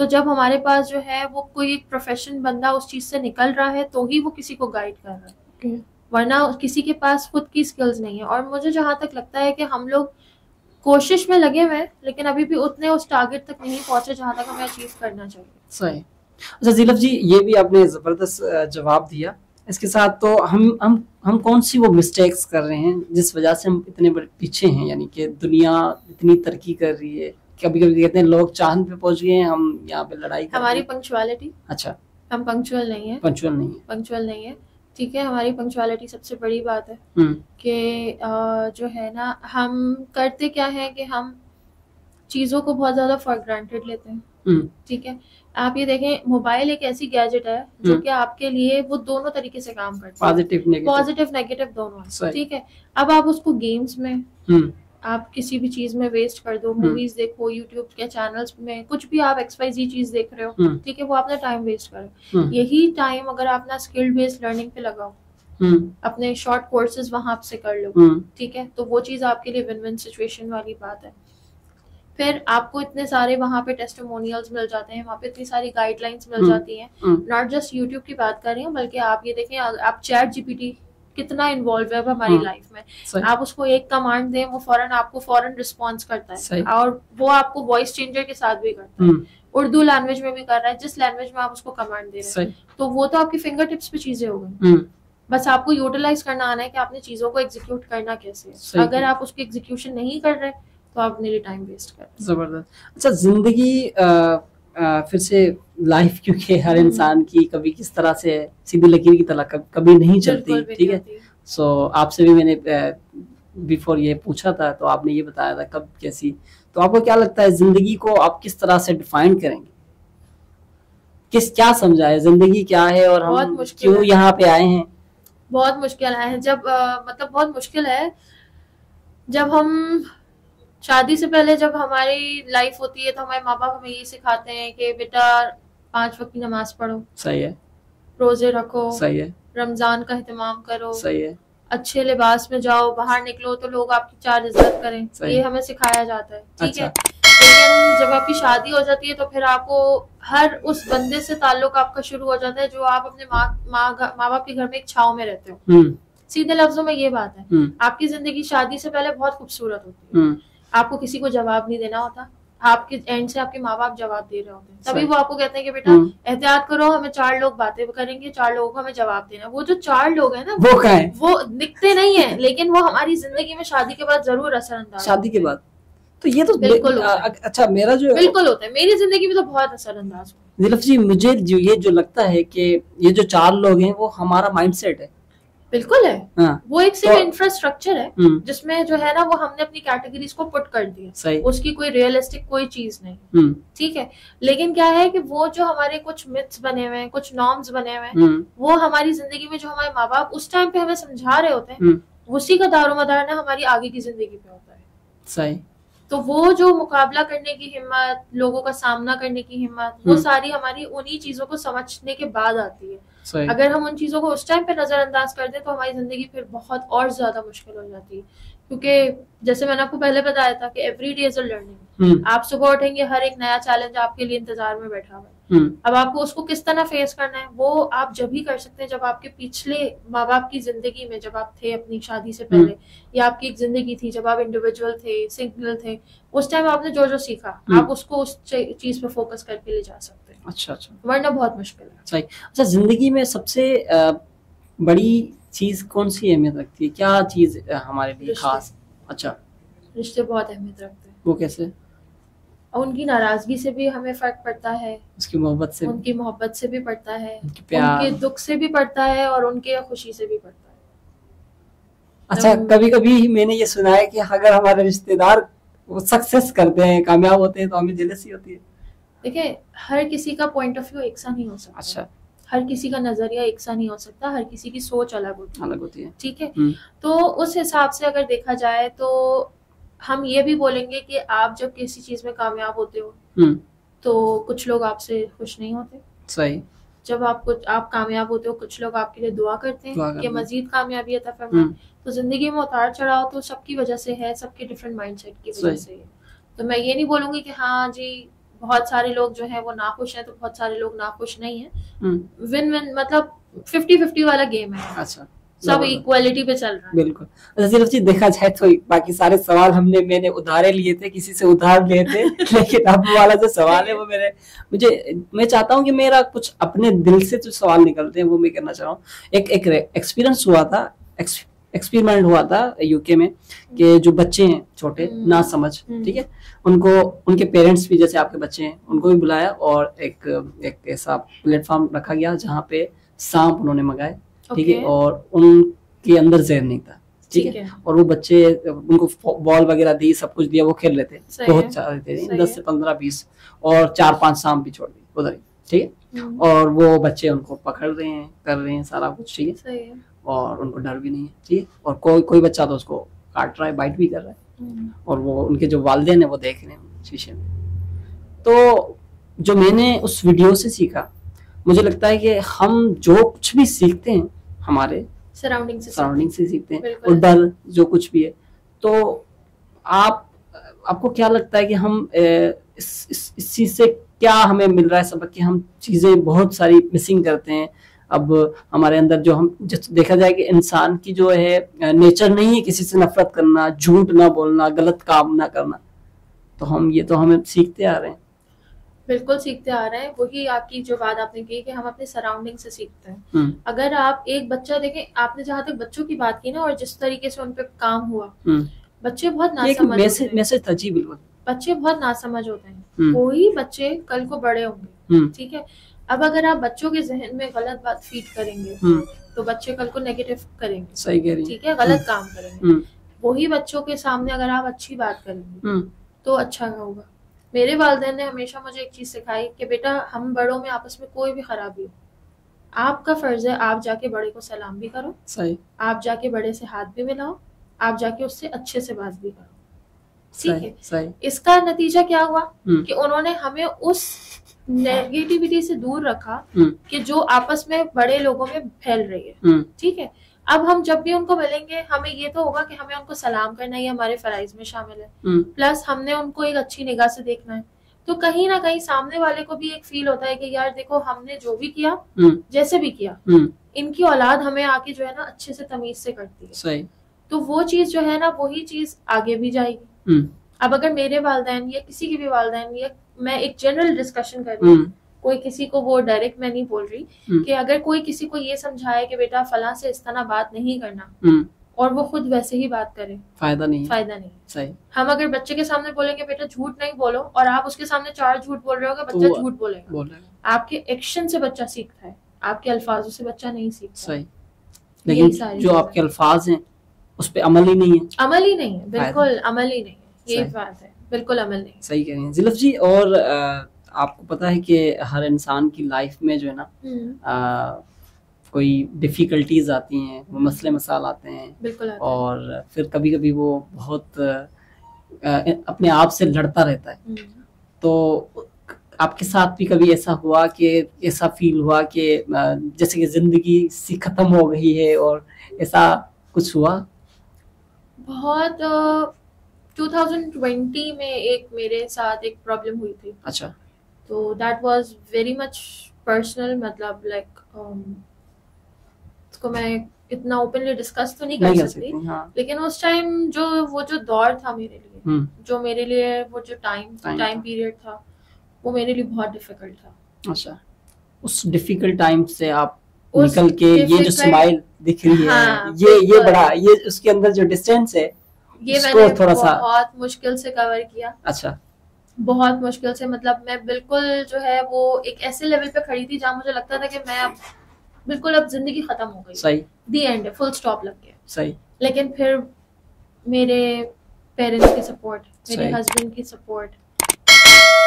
تو جب ہمارے پاس جو ہے وہ کوئی ایک پروفیشن بندہ اس چیز سے نکل رہا ہے تو ہی وہ کسی کو گائیڈ کر رہا ہے, ورنہ کسی کے پاس خود کی اسکلز نہیں ہے. اور مجھے جہاں تک لگتا ہے کہ ہم لوگ کوشش میں لگے ہوئے ہیں لیکن ابھی بھی اتنے اس ٹارگیٹ تک نہیں پہنچے جہاں تک ہمیں اچیو کرنا چاہیے. صحیح. اچھا زینب جی, یہ بھی آپ نے زبردست جواب دیا. اس کے ساتھ تو ہم کون سی وہ مسٹیکس کر رہے ہیں جس وجہ سے ہم اتنے بڑے پیچھے ہیں, یعنی کہ دنیا اتنی ترقی کر رہی ہے, کبھی کبھی کہتے ہیں لوگ چاند پہ پہنچ گئے ہیں, ہم یہاں پہ لڑائی کر رہے ہیں. ہماری پنکچوالٹی. اچھا, ہم پنکچوئل نہیں ہیں. پنکچوئل نہیں ہے, ٹھیک ہے. ہماری پنکچوالٹی سب سے بڑی بات ہے کہ جو ہے نا ہم کرتے کیا ہے کہ ہم چیزوں کو بہت زیادہ فار گرانٹیڈ لیتے ہیں, ٹھیک ہے. آپ یہ دیکھیں موبائل ایک ایسی گیجٹ ہے جو کہ آپ کے لیے وہ دونوں طریقے سے کام کرتا ہے, پازیٹیو نیگیٹو دونوں, ٹھیک ہے. اب آپ اس کو گیمز میں, آپ کسی بھی چیز میں ویسٹ کر دو, موویز دیکھو, یوٹیوب کے چینلز میں کچھ بھی آپ XYZ چیز دیکھ رہے ہو, ٹھیک ہے, وہ آپ نے ٹائم ویسٹ کرو. یہی ٹائم اگر آپ نا اسکل بیسڈ لرننگ پہ لگاؤ, اپنے شارٹ کورسز وہاں سے کر لو, ٹھیک ہے, تو وہ چیز آپ کے لیے ون ون سچویشن والی بات ہے. پھر آپ کو اتنے سارے وہاں پہ ٹیسٹیمونیلز مل جاتے ہیں, وہاں پہ اتنی ساری گائیڈ لائنس مل جاتی ہیں. ناٹ جسٹ یوٹیوب کی بات کر رہی ہوں بلکہ آپ یہ دیکھیں آپ چیٹ GPT کتنا انوالو ہے ہماری لائف میں. آپ اس کو ایک کمانڈ دیں, وہ فوراً آپ کو فوراً رسپانس کرتا ہے, اور وہ آپ کو وائس چینجر کے ساتھ بھی کرتا ہے, اردو لینگویج میں بھی کر رہا ہے, جس لینگویج میں آپ اس کو کمانڈ دے رہے ہیں. تو وہ تو آپ کی فنگر ٹپس پہ چیزیں ہو گئی, بس آپ کو یوٹیلائز کرنا آنا ہے کہ آپ نے چیزوں کو ایگزیکیوٹ کرنا کیسے ہے. اگر آپ اس کی ایگزیکیوشن نہیں کر رہے تو آپ اپنے لیے ٹائم ویسٹ کر رہے ہیں. زبردست. اچھا زندگی پھر سے لائف کیونکہ ہر انسان کی کبھی کس طرح سے سیدھی لکیر کی طرح کبھی نہیں چلتی, ٹھیک ہے. سو آپ سے بھی میں نے بیفور یہ پوچھا تھا تو آپ نے یہ بتایا تھا کب کیسی. تو آپ کو کیا لگتا ہے زندگی کو آپ کس طرح سے ڈیفائن کریں گے, کیا سمجھا ہے زندگی کیا ہے اور ہم کیوں یہاں پہ آئے ہیں؟ بہت مشکل ہے, جب مطلب بہت مشکل ہے جب ہم شادی سے پہلے جب ہماری لائف ہوتی ہے تو ہمارے ماں باپ ہمیں یہ سکھاتے ہیں کہ بیٹا 5 وقت کی نماز پڑھو, صحیح ہے, روزے رکھو, صحیح ہے, رمضان کا اہتمام کرو, صحیح ہے, اچھے لباس میں جاؤ, باہر نکلو تو لوگ آپ کی 4 عزت کریں, یہ ہمیں سکھایا جاتا ہے, ٹھیک ہے. لیکن جب آپ کی شادی ہو جاتی ہے تو پھر آپ کو ہر اس بندے سے تعلق آپ کا شروع ہو جاتا ہے جو آپ اپنے ماں باپ کے گھر میں ایک چھاؤں میں رہتے ہو. سیدھے لفظوں میں یہ بات ہے, آپ کی زندگی شادی سے پہلے بہت خوبصورت ہوتی ہے, آپ کو کسی کو جواب نہیں دینا ہوتا, آپ کے اینڈ سے آپ کے ماں باپ جواب دے رہے ہوتے ہیں, تبھی وہ آپ کو کہتے ہیں کہ بیٹا احتیاط کرو, ہمیں 4 لوگ باتیں کریں گے, 4 لوگوں کو ہمیں جواب دینا. وہ جو 4 لوگ ہیں نا وہ دکھتے نہیں ہیں لیکن وہ ہماری زندگی میں شادی کے بعد ضرور اثر انداز, شادی کے بعد تو یہ تو بالکل اچھا میرا جو بالکل ہوتا ہے, میری زندگی میں تو بہت اثر انداز ہوا. زینب جی مجھے یہ جو لگتا ہے کہ یہ جو 4 لوگ ہیں وہ ہمارا مائنڈ سیٹ ہے. بالکل ہے, وہ ایک صرف انفراسٹرکچر ہے جس میں جو ہے نا وہ ہم نے اپنی کیٹیگریز کو پٹ کر دیا, اس کی کوئی ریئلسٹک کوئی چیز نہیں, ٹھیک ہے. لیکن کیا ہے کہ وہ جو ہمارے کچھ متس بنے ہوئے ہیں, کچھ نارمز بنے ہوئے ہیں, وہ ہماری زندگی میں جو ہمارے ماں باپ اس ٹائم پہ ہمیں سمجھا رہے ہوتے ہیں, اسی کا دار و مدار نا ہماری آگے کی زندگی پہ ہوتا ہے. صحیح. تو وہ جو مقابلہ کرنے کی ہمت, لوگوں کا سامنا کرنے کی ہمت, وہ ساری ہماری انہی چیزوں کو سمجھنے کے بعد آتی ہے. اگر ہم ان چیزوں کو اس ٹائم پہ نظر انداز کر دیں تو ہماری زندگی پھر بہت اور زیادہ مشکل ہو جاتی ہے, کیونکہ جیسے میں نے آپ کو پہلے بتایا تھا کہ every day is a learning. آپ صبح اٹھیں گے, ہر ایک نیا چیلنج آپ کے لیے انتظار میں بیٹھا ہوا ہے. اب آپ کو اس کو کس طرح فیس کرنا ہے وہ آپ جب ہی کر سکتے ہیں جب آپ کے پچھلے ماں باپ کی زندگی میں, جب آپ تھے اپنی شادی سے پہلے, یا آپ کی ایک زندگی تھی جب آپ انڈیویجول تھے, سنگل تھے, اس ٹائم آپ نے جو سیکھا آپ اس کو اس چیز پہ فوکس کر کے لے جا سکتے ہیں. اچھا, ورنہ بہت مشکل ہے. صحیح. اچھا زندگی میں سب سے بڑی چیز کون سی اہمیت رکھتی ہے, کیا چیز ہمارے لیے خاص؟ اچھا رشتے بہت اہمیت رکھتے ہیں. وہ کیسے؟ ان کی ناراضگی سے بھی ہمیں فرق پڑتا ہے, اس کی محبت سے, ان کی محبت سے بھی پڑتا ہے, ان پیار, کے دکھ سے بھی پڑتا ہے, اور ان کے خوشی سے بھی پڑتا ہے. اچھا کبھی کبھی میں نے یہ سنا ہے کہ اگر ہمارے رشتے دار وہ سکسیس کرتے ہیں, کامیاب ہوتے ہیں, تو ہمیں جیلسی ہوتی ہے. دیکھیں ہر کسی کا پوائنٹ آف ویو ایک سا نہیں ہو سکتا. اچھا, ہر کسی کا نظریہ ایک سا نہیں ہو سکتا, ہر کسی کی سوچ الگ ہوتی ہے, ٹھیک ہے. تو اس حساب سے اگر دیکھا جائے تو ہم یہ بھی بولیں گے کہ آپ جب کسی چیز میں کامیاب ہوتے ہو تو کچھ لوگ آپ سے خوش نہیں ہوتے. صحیح. جب آپ کامیاب ہوتے ہو کچھ لوگ آپ کے لیے دعا کرتے ہیں کہ مزید کامیابی عطا فرمائے. تو زندگی میں اتار چڑھاؤ تو سب کی وجہ سے ہے, سب کے ڈفرینٹ مائنڈ سیٹ کی وجہ سے ہے. تو میں یہ نہیں بولوں گی کہ ہاں جی بہت سارے لوگ جو ہیں وہ ناخوش ہیں تو بہت سارے لوگ ناخوش نہیں ہیں. ون ون مطلب 50-50 والا گیم ہے. اچھا, سب ایکوالٹی پہ چل رہا ہے. بالکل. صرف چیز دیکھا جائے تو باقی سارے سوال میں نے ادھارے لیے تھے, کسی سے ادھار لیے تھے, لیکن اب والا جو سوال ہے وہ میں چاہتا ہوں کہ میرا کچھ اپنے دل سے جو سوال نکلتے ہیں وہ میں کرنا چاہ رہا ہوں. ایک ایکسپیرینس ہوا تھا, ایکسپیریمنٹ ہوا تھا یو کے میں, کہ جو بچے ہیں چھوٹے نہ سمجھ, ٹھیک ہے, ان کے پیرنٹس بھی جیسے آپ کے بچے ہیں ان کو بھی بلایا, اور ایک ایسا پلیٹ فارم رکھا گیا جہاں پہ سانپ انہوں نے منگائے, ٹھیک ہے, اور ان کے اندر زہر نہیں تھا, ٹھیک ہے, اور وہ بچے ان کو بال وغیرہ دی, سب کچھ دیا, وہ کھیل رہے تھے, بہت سارے تھے, 10 سے 15 20, اور 4-5 سانپ بھی چھوڑ دی ادھر ہی, ٹھیک ہے, اور وہ بچے ان کو پکڑ رہے ہیں, کر رہے ہیں سارا کچھ, ٹھیک ہے, اور ان کو ڈر بھی نہیں ہے, ٹھیک ہے, اور کوئی بچہ تو اس کو کاٹ رہا ہے, بائٹ بھی کر رہا ہے, اور وہ ان کے جو والدین ہیں وہ دیکھ رہے ہیں شیشے میں. تو جو میں نے اس ویڈیو سے سیکھا, مجھے لگتا ہے کہ ہم جو کچھ بھی سیکھتے ہیں ہمارے سراؤنڈنگ سے سیکھتے ہیں, اور ڈر جو کچھ بھی ہے, تو آپ کو کیا لگتا ہے کہ ہم اس چیز سے کیا ہمیں مل رہا ہے سبق, کہ ہم چیزیں بہت ساری مسنگ کرتے ہیں. اب ہمارے اندر جو دیکھا جائے کہ انسان کی جو ہے نیچر نہیں ہے کسی سے نفرت کرنا, جھوٹ نہ بولنا, غلط کام نہ کرنا, تو ہمیں سیکھتے آ رہے ہیں. بالکل سیکھتے آ رہے ہیں. وہی آپ کی جو بات آپ نے کی کہ ہم اپنے سراؤنڈنگ سے سیکھتے ہیں. اگر آپ ایک بچہ دیکھیں, آپ نے جہاں تک بچوں کی بات کی نا, اور جس طریقے سے ان پہ کام ہوا, بچے بہت ناسمجھ ہوتے ہیں. میسج تھا, جی بالکل, بچے بہت ناسمجھ ہوتے ہیں. وہی بچے کل کو بڑے ہوں گے, ٹھیک ہے. اب اگر آپ بچوں کے ذہن میں غلط بات فیڈ کریں گے تو بچے کل کو نیگیٹو کریں گے, صحیح کہہ رہی ہیں, ٹھیک ہے, غلط کام کریں گے. وہی بچوں کے سامنے اگر آپ اچھی بات کریں گے تو اچھا ہوگا. میرے والدین نے ہمیشہ مجھے ایک چیز سکھائی کہ بیٹا, ہم بڑوں میں آپس میں کوئی بھی خرابی ہو, آپ کا فرض ہے آپ جا کے بڑے کو سلام بھی کرو, صحیح, آپ جا کے بڑے سے ہاتھ بھی ملاؤ, آپ جا کے اس سے اچھے سے بات بھی کرو, ٹھیک ہے. صحیح. اس کا نتیجہ کیا ہوا کہ انہوں نے ہمیں اس نیگیٹیوٹی سے دور رکھا کہ جو آپس میں بڑے لوگوں میں پھیل رہی ہے, ٹھیک ہے. اب ہم جب بھی ان کو ملیں گے, ہمیں یہ تو ہوگا کہ ہمیں ان کو سلام کرنا, یہ ہمارے فرائض میں شامل ہے, پلس ہم نے ان کو ایک اچھی نگاہ سے دیکھنا ہے. تو کہیں نہ کہیں سامنے والے کو بھی ایک فیل ہوتا ہے کہ یار دیکھو, ہم نے جو بھی کیا, جیسے بھی کیا, ان کی اولاد ہمیں آ کے جو ہے نا اچھے سے تمیز سے کرتی ہے. صحیح. تو وہ چیز جو ہے نا, وہی چیز آگے بھی جائے گی. اب اگر میرے والدین یا کسی کے بھی والدین, یا میں ایک جنرل ڈسکشن کر رہی ہوں, کوئی کسی کو وہ ڈائریکٹ میں نہیں بول رہی, کہ اگر کوئی کسی کو یہ سمجھائے کہ بیٹا فلاں سے اس طرح بات نہیں کرنا, اور وہ خود ویسے ہی بات کرے, فائدہ نہیں. صحیح. ہم اگر بچے کے سامنے بولیں گے بیٹا جھوٹ نہیں بولو, اور آپ اس کے سامنے 4 جھوٹ بول رہے ہو گے, بچہ جھوٹ بولے گا. آپ کے ایکشن سے بچہ سیکھتا ہے, آپ کے الفاظوں سے بچہ نہیں سیکھتا. صحیح. لیکن جو آپ کے الفاظ ہیں اس پہ عمل ہی نہیں ہے. بالکل عمل ہی نہیں ہے. یہ بات ہے, بالکل عمل نہیں. صحیح کہہ رہی ہیں زلف جی. اور آپ کو پتا ہے کہ ہر انسان کی لائف میں جو ہے نا کوئی ڈیفیکلٹیز آتی ہیں, مسئلے مسائل آتے ہیں, اور پھر کبھی کبھی وہ بہت اپنے آپ سے لڑتا رہتا ہے. تو آپ کے ساتھ بھی کبھی ایسا ہوا کہ ایسا فیل ہوا کہ جیسے کہ زندگی سی ختم ہو گئی ہے, اور ایسا کچھ ہوا؟ بہت 2020 میں ایک میرے ساتھ ایک پرابلم ہوئی تھی. اچھا. تو that was very much personal, مطلب لائک اس کو میں اتنا اوپنلی ڈسکس تو نہیں کر سکتی, لیکن اس ٹائم وہ جو دور تھا میرے لیے وہ جو ٹائم پیریڈ تھا, وہ میرے لیے بہت ڈیفیکلٹ تھا. اچھا. اس ڈیفیکلٹ ٹائم سے آپ نکل کے یہ جو اسمائل دکھ رہی ہے, یہ بڑا, یہ اس کے اندر جو ڈسٹینس ہے, یہ میں نے بہت مشکل سے کور کیا. اچھا. بہت مشکل سے, مطلب میں بالکل جو ہے وہ ایک ایسے لیول پہ کھڑی تھی جہاں مجھے لگتا تھا کہ میں اب بالکل اب زندگی ختم ہو گئی. صحیح. دی اینڈ, فل اسٹاپ لگ گیا. صحیح. لیکن پھر میرے پیرنٹس کی سپورٹ, میرے ہسبینڈ کی سپورٹ,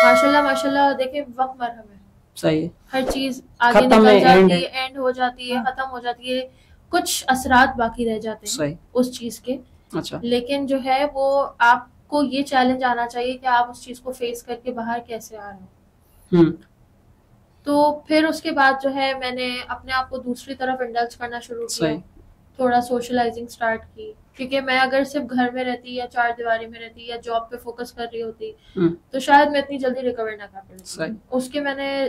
ماشاء اللہ دیکھیں وقت مرہم ہے. صحیح. ہر چیز آگے نکل جاتی ہے, اینڈ ہو جاتی ہے, ختم ہو جاتی ہے, کچھ اثرات باقی رہ جاتے ہیں اس چیز کے. اچھا. لیکن جو ہے وہ آپ کو یہ چیلنج آنا چاہیے کہ آپ اس چیز کو فیس کر کے باہر کیسے آ رہے ہو. تو پھر اس کے بعد جو ہے میں نے اپنے آپ کو دوسری طرف انڈلج کرنا شروع کیا, تھوڑا سوشلائزنگ سٹارٹ کی, کیونکہ میں اگر صرف گھر میں رہتی یا چار دیواری میں رہتی یا جاب پہ فوکس کر رہی ہوتی تو شاید میں اتنی جلدی ریکور نہ کر پاتی. اس کے میں نے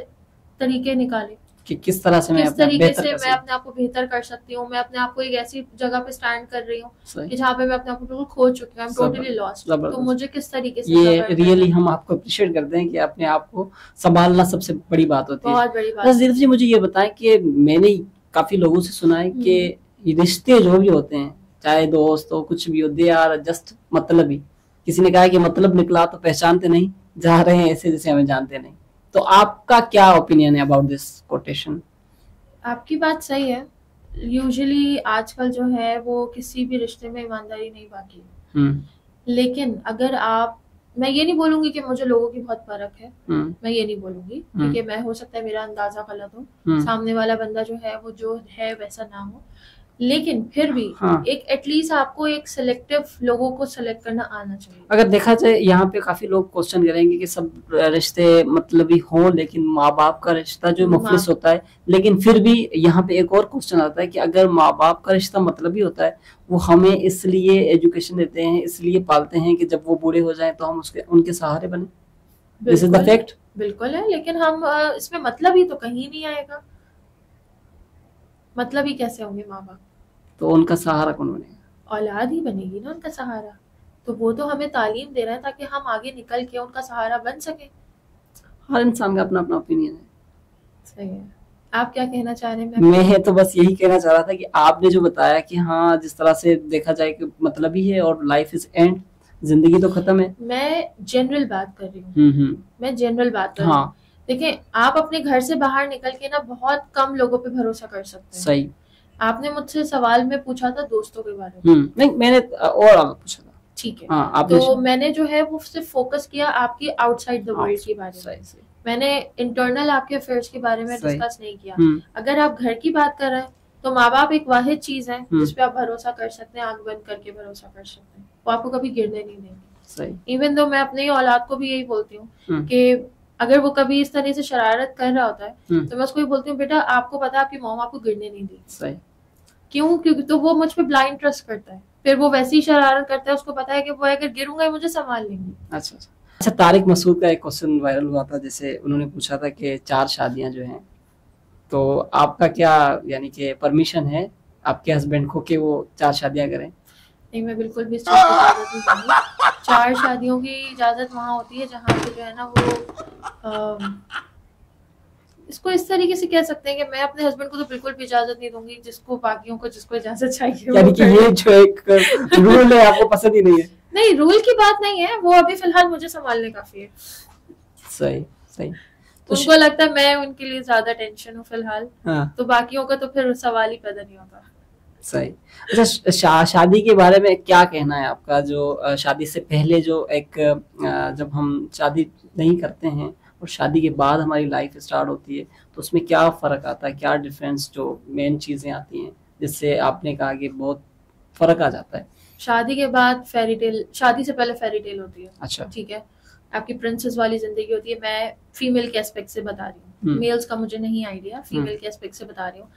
طریقے نکالے کہ کس طریقے سے میں اپنے آپ کو بہتر کر سکتی ہوں. میں اپنے آپ کو ایک ایسی جگہ پہ اسٹینڈ کر رہی ہوں کہ جہاں پہ میں اپنے آپ کو بالکل کھو چکی ہوں, ٹوٹلی لاسٹ. تو مجھے کس طریقے سے, یہ ریئلی ہم آپ کو اپریشیٹ کرتے ہیں کہ اپنے آپ کو سنبھالنا سب سے بڑی بات ہوتی ہے. بہت بڑی بات. زینب جی مجھے یہ بتائیں کہ میں نے کافی لوگوں سے سنا ہے کہ رشتے جو بھی ہوتے ہیں, چاہے دوست ہو کچھ بھی ہو, دے آر جسٹ مطلب ہی. کسی نے کہا کہ مطلب نکلا تو پہچانتے نہیں, جا رہے ہیں ایسے جیسے ہمیں جانتے نہیں. تو آپ کا کیا اوپینین ہے اباؤٹ دس کوٹیشن؟ آپ کی بات صحیح ہے. یوزلی آج کل جو ہے وہ کسی بھی رشتے میں ایمانداری نہیں باقی ہے. لیکن اگر آپ, میں یہ نہیں بولوں گی کہ مجھے لوگوں کی بہت فرق ہے, میں یہ نہیں بولوں گی کیونکہ میں ہو سکتا ہے میرا اندازہ غلط ہو, سامنے والا بندہ جو ہے وہ جو ہے ویسا نہ ہو, لیکن پھر بھی ایک ایٹ لیسٹ آپ کو ایک سلیکٹو لوگوں کو سلیکٹ کرنا آنا چاہیے. اگر دیکھا جائے یہاں پہ کافی لوگ کوشچن کریں گے کہ سب رشتے مطلبی ہوں, لیکن ماں باپ کا رشتہ جو مخلص ہوتا ہے, لیکن پھر بھی یہاں پہ ایک اور کوشچن آتا ہے کہ اگر ماں باپ کا رشتہ مطلبی ہوتا ہے, وہ ہمیں اس لیے ایجوکیشن دیتے ہیں, اس لیے پالتے ہیں کہ جب وہ بوڑھے ہو جائیں تو ہم ان کے سہارے بنیں. دس از دا فیکٹ. بالکل ہے, لیکن ہم اس میں مطلب ہی تو کہیں نہیں آئے گا. مطلب ہی کیسے ہوں گے ماں باپ؟ تو ان کا سہارا کون بنے گا؟ اولاد ہی بنے گی نا ان کا سہارا. تو وہ تو ہمیں تعلیم دے رہے ہیں تاکہ ہم آگے نکل کے ان کا سہارا بن سکیں. ہر انسان کا اپنا اپنا اوپینین ہے. صحیح ہے. آپ کیا کہنا چاہ رہے ہیں؟ میں تو بس یہی کہنا چاہ رہا تھا کہ آپ نے جو بتایا کہ ہاں جس طرح سے دیکھا جائے کہ مطلب ہی ہے اور لائف از اینڈ, زندگی تو ختم ہے. میں جنرل بات کر رہی ہوں. میں جنرل بات کر رہی ہوں. دیکھیں آپ اپنے گھر سے باہر نکل کے نا بہت کم لوگوں پہ بھروسہ کر سکتے ہیں. صحیح. آپ نے مجھ سے سوال میں پوچھا تھا دوستوں کے بارے میں. نہیں میں نے اور پوچھا تھا. ٹھیک ہے. تو میں نے جو ہے وہ صرف فوکس کیا آپ کی آؤٹ سائڈ دا ورلڈ کے بارے میں. میں نے انٹرنل آپ کے افیئرس کے بارے میں ڈسکس نہیں کیا. اگر آپ گھر کی بات کر رہے ہیں تو ماں باپ ایک واحد چیز ہے جس پہ آپ بھروسہ کر سکتے ہیں, آنکھ بند کر کے بھروسہ کر سکتے ہیں. وہ آپ کو کبھی گرنے نہیں دیں گے. ایون دو میں اپنے اولاد کو بھی یہی بولتی ہوں کہ اگر وہ کبھی اس طرح سے شرارت کر رہا ہوتا ہے تو میں اس کو یہ بولتی ہوں بیٹا آپ کو پتا آپ کی ماں آپ کو گرنے نہیں دی. کیوں؟ کیونکہ تو وہ مجھ پہ بلائنڈ ٹرسٹ کرتا ہے, پھر وہ ویسی شرارت کرتا ہے, اس کو پتا ہے کہ وہ اگر گروں گا مجھے سنبھال لیں گے. اچھا طارق مسعود کا ایک کوشچن وائرل ہوا تھا, جیسے انہوں نے پوچھا تھا کہ 4 شادیاں جو ہیں, تو آپ کا کیا یعنی کہ پرمیشن ہے آپ کے ہسبینڈ کو کہ وہ 4 شادیاں کریں؟ نہیں, میں بالکل بھی اس چیز کی اجازت نہیں دوں گی. 4 شادیوں کی اجازت وہاں ہوتی ہے جہاں پہ جو ہے نا وہ اس کو اس طریقے سے کہہ سکتے ہیں کہ میں اپنے ہسبینڈ کو تو بالکل بھی اجازت نہیں دوں گی جس کو باقیوں کو جس کو اجازت چاہیے. یعنی کہ یہ جو ایک رول ہے آپ کو پسند ہی نہیں ہے؟ نہیں, رول کی بات نہیں ہے, وہ ابھی فی الحال مجھے سنبھالنے کافی ہے. صحیح. ان کو لگتا ہے میں ان کے لیے زیادہ ٹینشن ہوں فی الحال, تو باقیوں کا تو پھر سوال ہی پیدا نہیں ہوتا. صحیح. اچھا شادی کے بارے میں کیا کہنا ہے آپ کا؟ جو شادی سے پہلے جو ایک جب ہم شادی نہیں کرتے ہیں اور شادی کے بعد ہماری لائف اسٹارٹ ہوتی ہے تو اس میں کیا فرق آتا ہے, کیا ڈفرینس جو مین چیزیں آتی ہیں جس سے آپ نے کہا کہ بہت فرق آ جاتا ہے؟ شادی کے بعد فیری ٹیل, شادی سے پہلے فیری ٹیل ہوتی ہے. اچھا ٹھیک ہے, آپ کی پرنسس والی زندگی ہوتی ہے. میں فیمیل کے اسپیکٹ سے بتا رہی ہوں, میلز کا مجھے نہیں آئیڈیا, فیمیل کے اسپیکٹ سے بتا رہی ہوں.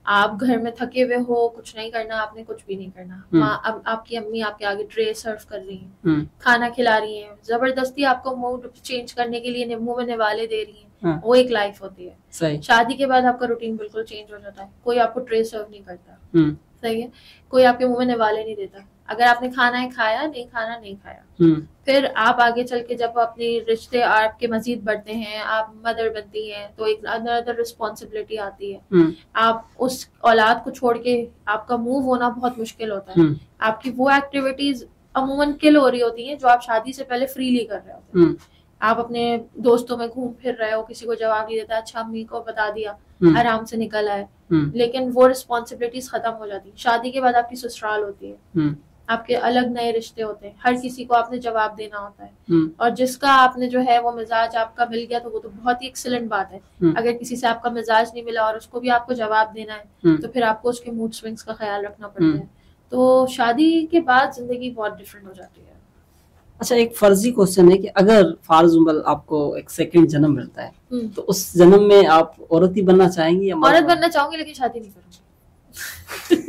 آپ گھر میں تھکے ہوئے ہو, کچھ نہیں کرنا, آپ نے کچھ بھی نہیں کرنا. اب آپ کی امی آپ کے آگے ٹرے سرو کر رہی ہیں, کھانا کھلا رہی ہیں, زبردستی آپ کو موڈ چینج کرنے کے لیے منہ میں نوالے دے رہی ہیں. وہ ایک لائف ہوتی ہے. شادی کے بعد آپ کا روٹین بالکل چینج ہو جاتا ہے. کوئی آپ کو ٹرے سرو نہیں کرتا, صحیح ہے, کوئی آپ کے منہ میں نوالے نہیں دیتا. اگر آپ نے کھانا ہے کھایا, نہیں کھانا نہیں کھایا. پھر آپ آگے چل کے جب اپنی رشتے آپ کے مزید بڑھتے ہیں, آپ مدر بنتی ہیں, تو ایک ادر رسپانسبلٹی آتی ہے. آپ اس اولاد کو چھوڑ کے آپ کا موو ہونا بہت مشکل ہوتا ہے. آپ کی وہ ایکٹیویٹیز عموماً کل ہو رہی ہوتی ہیں جو آپ شادی سے پہلے فریلی کر رہے ہوتے ہیں. آپ اپنے دوستوں میں گھوم پھر رہے ہو, کسی کو جواب نہیں دیتا, اچھا امی کو بتا دیا, آرام سے نکل آئے. لیکن وہ رسپانسبلٹیز ختم ہو جاتی. شادی کے بعد آپ کی سسرال ہوتی ہے, آپ کے الگ نئے رشتے ہوتے ہیں, ہر کسی کو آپ نے جواب دینا ہوتا ہے. اور جس کا آپ نے جو ہے وہ مزاج آپ کا مل گیا تو وہ تو بہت ہی ایکسلنٹ بات ہے. اگر کسی سے آپ کا مزاج نہیں ملا اور اس کو بھی آپ کو جواب دینا ہے تو پھر آپ کو اس کے موڈ سوئنگس کا خیال رکھنا پڑتا ہے. تو شادی کے بعد زندگی بہت ڈفرینٹ ہو جاتی ہے. اچھا ایک فرضی کوشچن ہے کہ اگر فار ایگزامپل آپ کو ایک سیکنڈ جنم ملتا ہے تو اس جنم میں آپ عورت ہی بننا چاہیں گی یا عورت بننا چاہوں گی, لیکن شادی نہیں کروں گی.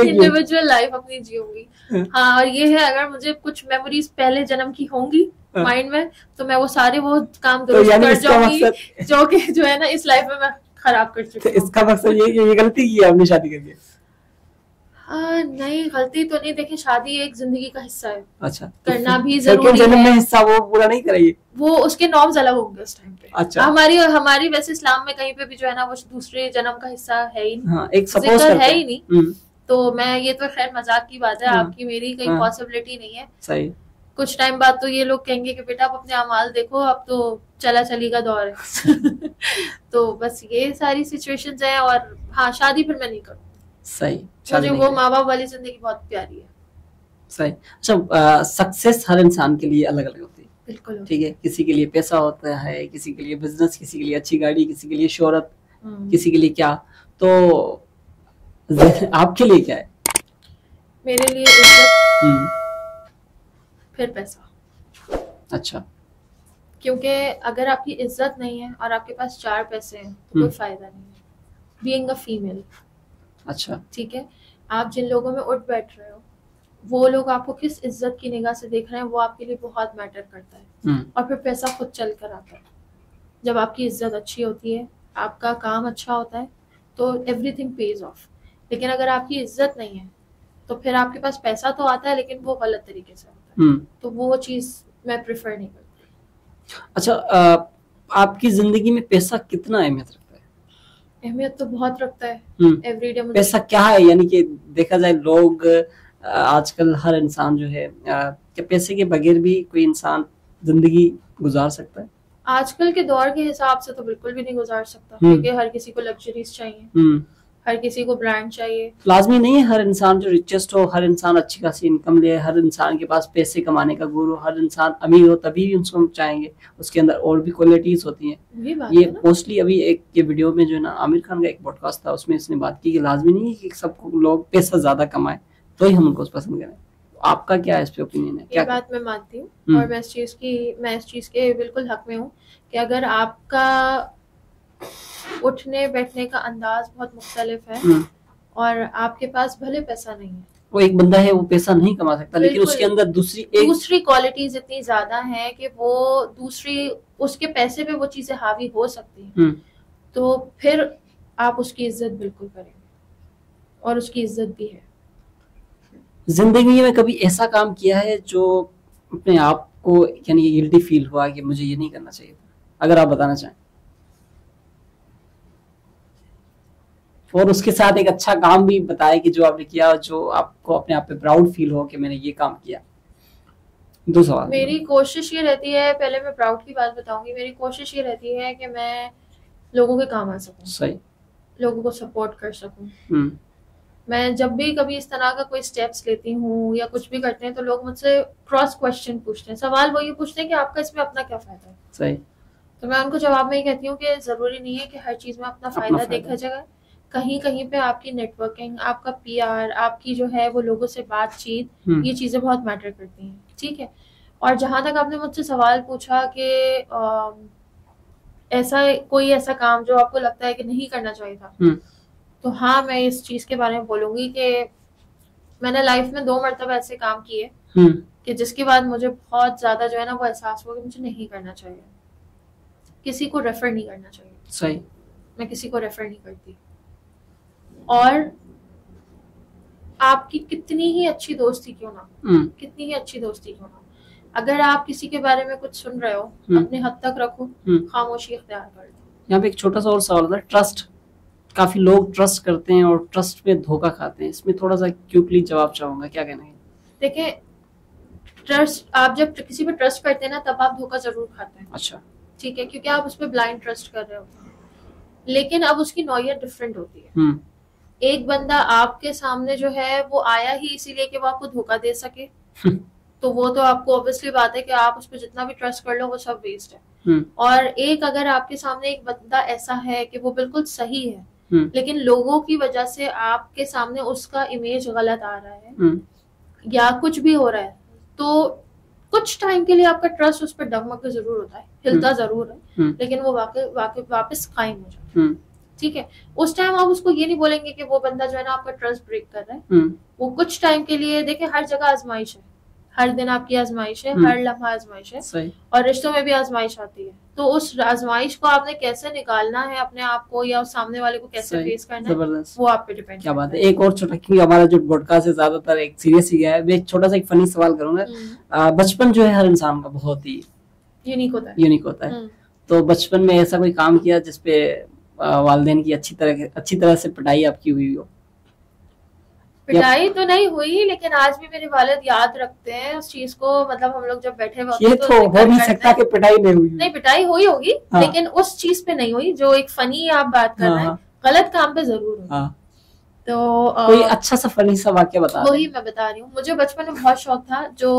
انڈیویجول لائف اپنی جیوں گی. ہاں, اور یہ ہے اگر مجھے کچھ میموریز پہلے جنم کی ہوں گی مائنڈ میں تو میں وہ سارے وہ کام درست کر جاؤں گی جو کہ جو ہے نا اس لائف میں خراب کر چکی ہوں. اس کا مقصد یہ کہ یہ غلطی کی آپ نے شادی کر کے؟ نہیں, غلطی تو نہیں. دیکھیں, شادی ایک زندگی کا حصہ ہے. اچھا, کرنا بھی ضروری ہے. حصہ وہ پورا نہیں کرے, وہ اس کے نارمز الگ ہوں گے اس ٹائم پہ. اچھا, ہماری ویسے اسلام میں کہیں پہ بھی جو ہے نا وہ دوسرے جنم کا حصہ ہے ہی نہیں, ایک ذکر ہے ہی نہیں. تو میں یہ تو خیر مذاق کی بات ہے, آپ کی میری کہیں پاسبلٹی نہیں ہے. صحیح. کچھ ٹائم بعد تو یہ لوگ کہیں گے کہ بیٹا آپ اپنے اعمال دیکھو, اب تو چلا چلی کا دور ہے. تو بس یہ ساری سچویشنز ہیں. اور ہاں, شادی پھر میں نہیں کروں. صحیح. مجھے وہ ماں باپ والی زندگی بہت پیاری ہے. صحیح. اچھا, سکسیس ہر انسان کے لیے الگ الگ ہوتی ہے. بالکل. ٹھیک ہے, کسی کے لیے پیسہ ہوتا ہے, کسی کے لیے بزنس, کسی کے لیے اچھی گاڑی, کسی کے لیے شہرت, کسی کے لیے کیا. تو آپ کے لیے کیا ہے؟ میرے لیے عزت, پھر پیسہ. اچھا. کیونکہ اگر آپ کی عزت نہیں ہے اور آپ کے پاس 4 پیسے ہیں تو کوئی فائدہ نہیں ہے. Being a female. اچھا. ٹھیک ہے, آپ جن لوگوں میں اٹھ بیٹھ رہے ہو وہ لوگ آپ کو کس عزت کی نگاہ سے دیکھ رہے ہیں وہ آپ کے لیے بہت میٹر کرتا ہے. اور پھر پیسہ خود چل کر آتا ہے. جب آپ کی عزت اچھی ہوتی ہے, آپ کا کام اچھا ہوتا ہے تو ایوری تھنگ پیز آف. لیکن اگر آپ کی عزت نہیں ہے تو پھر آپ کے پاس پیسہ تو آتا ہے لیکن وہ غلط طریقے سے ہوتا ہے. تو وہ چیز میں پریفر نہیں کرتی. اچھا, آپ کی زندگی میں پیسہ کتنا اہمیت رکھتا ہے؟ اہمیت تو بہت رکھتا ہے. ایوری ڈے پیسہ کیا ہے, یعنی کہ دیکھا جائے لوگ آج کل ہر انسان جو ہے کہ پیسے کے بغیر بھی کوئی انسان زندگی گزار سکتا ہے؟ آج کل کے دور کے حساب سے تو بالکل بھی نہیں گزار سکتا, کیونکہ ہر کسی کو لگژریز چاہیے, ہر کسی کو برانڈ چاہیے. لازمی نہیں ہے ہر انسان جو ریچسٹ ہو, ہر انسان اچھی خاصی انکم لے, ہر انسان کے پاس پیسے کمانے کا گور ہو, ہر انسان امیر ہو تبھی ان کو چاہیں گے. اس کے اندر اور بھی کوالٹیز ہوتی ہیں. یہ موسٹلی ابھی ایک یہ ویڈیو میں جو ہے نا عامر خان کا ایک پوڈ کاسٹ تھا, اس میں اس نے بات کی کہ لازمی نہیں ہے کہ سب کو لوگ پیسہ زیادہ کمائیں تو ہی ہم ان کو پسند کریں. آپ کا کیا اس پہ اوپینین ہے؟ یہ بات میں مانتی ہوں اور میں اس چیز کے بالکل حق میں ہوں کہ اگر آپ کا اٹھنے بیٹھنے کا انداز بہت مختلف ہے اور آپ کے پاس بھلے پیسہ نہیں ہے, وہ ایک بندہ ہے وہ پیسہ نہیں کما سکتا لیکن اس کے اندر دوسری کوالٹیز اتنی زیادہ ہیں کہ وہ دوسری اس کے پیسے پہ وہ چیزیں حاوی ہو سکتی ہیں, تو پھر آپ اس کی عزت بالکل کریں گے اور اس کی عزت بھی ہے. زندگی میں کبھی ایسا کام کیا ہے جو اپنے آپ کو یعنی گلٹی فیل ہوا کہ مجھے یہ نہیں کرنا چاہیے تھا, اگر آپ بتانا چاہیں؟ اور اس کے ساتھ ایک اچھا کام بھی بتائے کہ جو آپ نے کیا جو آپ کو اپنے آپ پہ پراؤڈ فیل ہو کہ میں نے یہ کام کیا. 2 سوال. میری کوشش یہ رہتی ہے, پہلے میں پراؤڈ کی بات بتاؤں گی. میری کوشش یہ رہتی ہے کہ میں لوگوں کے کام آ سکوں. صحیح. لوگوں کو سپورٹ کر سکوں. میں جب بھی کبھی اس طرح کا کوئی سٹیپس لیتی ہوں یا کچھ بھی کرتے ہیں تو لوگ مجھ سے کراس کوشچن پوچھتے ہیں, سوال وہ یہ پوچھتے ہیں کہ آپ کا اس میں اپنا کیا فائدہ ہے. صحیح. تو میں ان کو جواب میں یہ کہتی ہوں کہ ضروری نہیں ہے کہ ہر چیز میں اپنا فائدہ دیکھا جائے. کہیں کہیں پہ آپ کی نیٹ ورکنگ, آپ کا پی آر, آپ کی جو ہے وہ لوگوں سے بات چیت, یہ چیزیں بہت میٹر کرتی ہیں. ٹھیک ہے. اور جہاں تک آپ نے مجھ سے سوال پوچھا کہ کوئی ایسا کام جو آپ کو لگتا ہے کہ نہیں کرنا چاہیے تھا, تو ہاں میں اس چیز کے بارے میں بولوں گی کہ میں نے لائف میں 2 مرتبہ ایسے کام کیے کہ جس کے بعد مجھے بہت زیادہ جو ہے نا وہ احساس ہوا کہ مجھے نہیں کرنا چاہیے. کسی کو ریفر نہیں کرنا چاہیے. صحیح. میں کسی کو ریفر نہیں کرتی. اور آپ کی کتنی ہی اچھی دوستی کیوں نہ, اگر آپ کسی کے بارے میں کچھ سن رہے ہو اپنے حد تک رکھو, خاموشی اختیار کر دو. یہاں پہ ایک چھوٹا سا اور سوال ہے, ٹرسٹ. کافی لوگ ٹرسٹ کرتے ہیں اور ٹرسٹ پہ دھوکہ کھاتے ہیں, اس میں تھوڑا سا کیوکلی جواب چاہوں گا, کیا کہنا ہے؟ دیکھیں, ٹرسٹ آپ جب کسی پہ ٹرسٹ کرتے ہیں نا تب آپ دھوکہ ضرور کھاتے ہیں. اچھا. ٹھیک ہے, کیونکہ آپ اس پہ بلائنڈ ٹرسٹ کر رہے ہوتے ہیں, لیکن اب اس کی نوعیت ڈفرینٹ ہوتی ہے. ایک بندہ آپ کے سامنے جو ہے وہ آیا ہی اسی لیے کہ وہ آپ کو دھوکہ دے سکے, تو وہ تو آپ کو اوبویسلی بات ہے کہ آپ اس پہ جتنا بھی ٹرسٹ کر لو وہ سب ویسٹ ہے. اور ایک اگر آپ کے سامنے ایک بندہ ایسا ہے کہ وہ بالکل صحیح ہے لیکن لوگوں کی وجہ سے آپ کے سامنے اس کا امیج غلط آ رہا ہے یا کچھ بھی ہو رہا ہے, تو کچھ ٹائم کے لیے آپ کا ٹرسٹ اس پہ ڈگمگ ضرور ہوتا ہے, ہلتا ضرور ہے, لیکن وہ واپس قائم ہو جاتا ہے. ٹھیک ہے, اس ٹائم آپ اس کو یہ نہیں بولیں گے کہ وہ بندہ جو ہے نا آپ کا ٹرسٹ بریک کر رہا ہے. وہ کچھ ٹائم کے لیے, دیکھیں ہر جگہ آزمائش ہے, ہر دن آپ کی آزمائش ہے, ہر لمحہ آزمائش ہے, اور رشتوں میں بھی آزمائش آتی ہے. تو اس آزمائش کو آپ نے کیسے نکالنا ہے اپنے آپ کو, یا سامنے والے کو کیسے فیس کرنا ہے, وہ آپ پہ ڈیپینڈ. کیا بات ہے. ایک اور چھوٹا, کیونکہ ہمارا جو پوڈ کاسٹ ہے زیادہ تر ایک سیریس ہی گیا ہے, میں ایک چھوٹا سا ایک فنی سوال کروں گا. بچپن جو ہے ہر انسان کا بہت ہی یونیک ہوتا ہے. تو بچپن میں ایسا کوئی کام کیا جس پہ والدین کی اچھی طرح سے پٹائی آپ کی ہوئی ہو؟ پٹائی تو نہیں ہوئی, لیکن آج بھی میرے والد یاد رکھتے ہیں اس چیز کو. مطلب ہم لوگ جب بیٹھے ہوئے یہ تو ہو نہیں سکتا کہ پٹائی نہیں ہوئی. نہیں, پٹائی ہوئی ہوگی, لیکن اس چیز پہ نہیں ہوئی جو ایک فنی آپ بات کر رہے ہیں. غلط کام پہ ضرور ہوئی. تو کوئی اچھا سا فنی سا واقعہ بتا. وہی میں بتا رہی ہوں, مجھے بچپن میں بہت شوق تھا, جو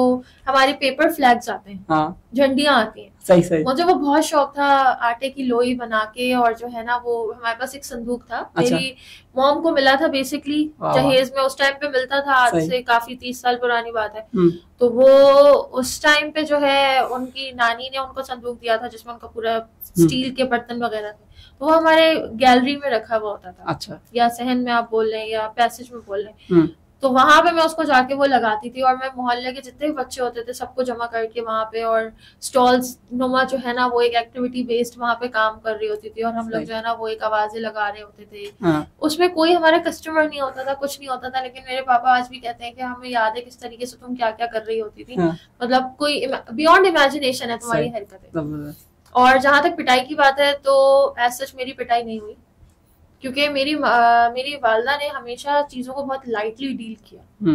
ہمارے پیپر فلیگز آتے ہیں, جھنڈیاں آتی ہیں, صحیح, مجھے وہ بہت شوق تھا آٹے کی لوئی بنا کے. اور جو ہے نا وہ ہمارے پاس ایک صندوق تھا, میری موم کو ملا تھا بیسکلی جہیز میں, اس ٹائم پہ ملتا تھا, آج سے کافی 30 سال پرانی بات ہے. تو وہ اس ٹائم پہ جو ہے ان کی نانی نے ان کو صندوق دیا تھا جس میں ان کا پورا اسٹیل کے برتن وغیرہ تھے. تو وہ ہمارے گیلری میں رکھا ہوا ہوتا تھا. اچھا. یا صحن میں آپ بول لیں یا پیسج میں بول لیں. تو وہاں پہ میں اس کو جا کے وہ لگاتی تھی, اور میں محلے کے جتنے بھی بچے ہوتے تھے سب کو جمع کر کے وہاں پہ, اور اسٹالس نما جو ہے نا وہ ایک ایکٹیویٹی بیسڈ وہاں پہ کام کر رہی ہوتی تھی, اور ہم لوگ جو ہے نا وہ ایک آوازیں لگا رہے ہوتے تھے. اس میں کوئی ہمارا کسٹمر نہیں ہوتا تھا, کچھ نہیں ہوتا تھا, لیکن میرے پاپا آج بھی کہتے ہیں کہ ہمیں یاد ہے کس طریقے سے تم کیا کیا کر رہی ہوتی تھی. مطلب کوئی بیونڈ امیجنیشن ہے تمہاری حرکتیں. اور جہاں تک پٹائی کی بات ہے تو ایز سچ میری پٹائی نہیں ہوئی, کیونکہ میری والدہ نے ہمیشہ چیزوں کو بہت لائٹلی ڈیل کیا.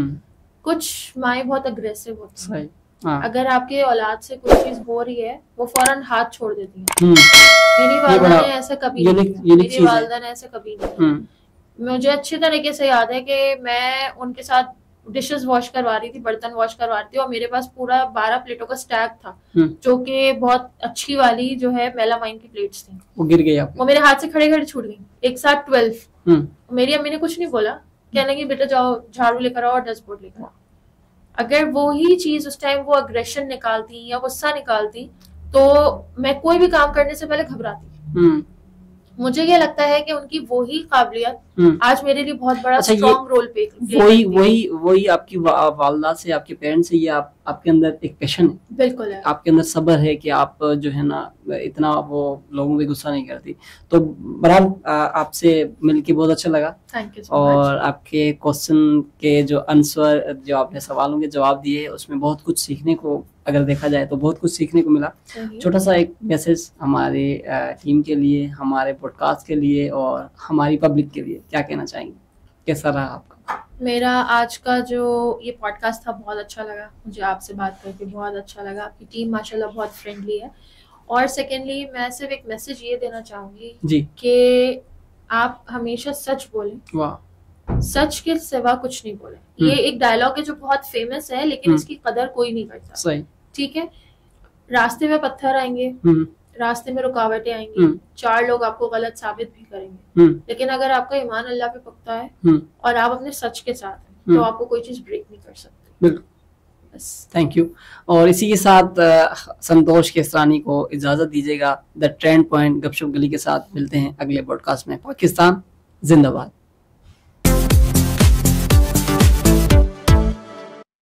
کچھ مائیں بہت اگریسو ہوتی ہیں, اگر آپ کے اولاد سے کوئی چیز ہو رہی ہے وہ فوراً ہاتھ چھوڑ دیتی ہیں. میری والدہ نے ایسا کبھی نہیں کیا, میری والدہ نے ایسا کبھی نہیں کیا. مجھے اچھے طریقے سے یاد ہے کہ میں ان کے ساتھ ڈشز واش کروا رہی تھی, برتن واش کروا رہی تھی, اور میرے پاس پورا 12 پلیٹوں کا اسٹیک تھا, جو کہ بہت اچھی والی جو ہے میلامائن کی پلیٹس تھیں. وہ گر گئی, وہ میرے ہاتھ سے کھڑے کھڑے چھوٹ گئی ایک ساتھ 12. میری امی نے کچھ نہیں بولا, کہنے لگی بیٹا جاؤ جھاڑو لے کر آؤ اور ڈسٹ بورڈ لے کر آؤ. اگر وہی چیز اس ٹائم وہ اگریشن نکالتی یا غصہ نکالتی تو میں کوئی بھی کام کرنے سے پہلے گھبراتی. مجھے یہ لگتا ہے کہ ان کی وہی قابلیت آج میرے لیے بہت بڑا اسٹرانگ رول پلے کرتی ہے. وہی آپ کی والدہ سے, آپ کے پیرنٹس سے, یہ آپ کے اندر ایک پیشن ہے. بالکل ہے, آپ کے اندر صبر ہے کہ آپ جو ہے نا اتنا وہ لوگوں پہ غصہ نہیں کرتی. تو بہرحال آپ سے مل کے بہت اچھا لگا, اور آپ کے کوشچن کے جو آنسر, جو آپ نے سوالوں کے جواب دیے, اس میں بہت کچھ سیکھنے کو, اگر دیکھا جائے تو بہت کچھ سیکھنے کو ملا. چھوٹا سا ایک میسج ہماری ٹیم کے لیے, ہمارے پوڈ کاسٹ کے لیے اور ہماری پبلک کے لیے کیا کہنا چاہیں گے؟ کیسا رہا آپ کا؟ میرا آج کا جو یہ پوڈ کاسٹ تھا بہت اچھا لگا, مجھے آپ سے بات کر کے بہت اچھا لگا. آپ کی ٹیم ماشاءاللہ بہت فرینڈلی ہے. اور سیکنڈلی میں صرف ایک میسج یہ دینا چاہوں گی جی کہ آپ ہمیشہ سچ بولیں. سچ کے سوا کچھ نہیں بولیں. یہ ایک ڈائلاگ ہے جو بہت فیمس ہے, لیکن اس کی قدر کوئی نہیں کرتا. صحیح, ٹھیک ہے. راستے میں پتھر آئیں گے, راستے میں رکاوٹیں آئیں گی, 4 لوگ آپ کو غلط ثابت بھی کریں گے, لیکن اگر آپ کا ایمان اللہ پہ پختہ ہے اور آپ اپنے سچ کے ساتھ ہیں تو آپ کو کوئی چیز بریک نہیں کر سکتی. بالکل. Thank you. اور اسی کے ساتھ سنتوش کیسرانی کو اجازت دیجیے گا. دا ٹرینڈ پوائنٹ گپ شپ گلی کے ساتھ ملتے ہیں اگلے پوڈ کاسٹ میں. پاکستان زندہ باد.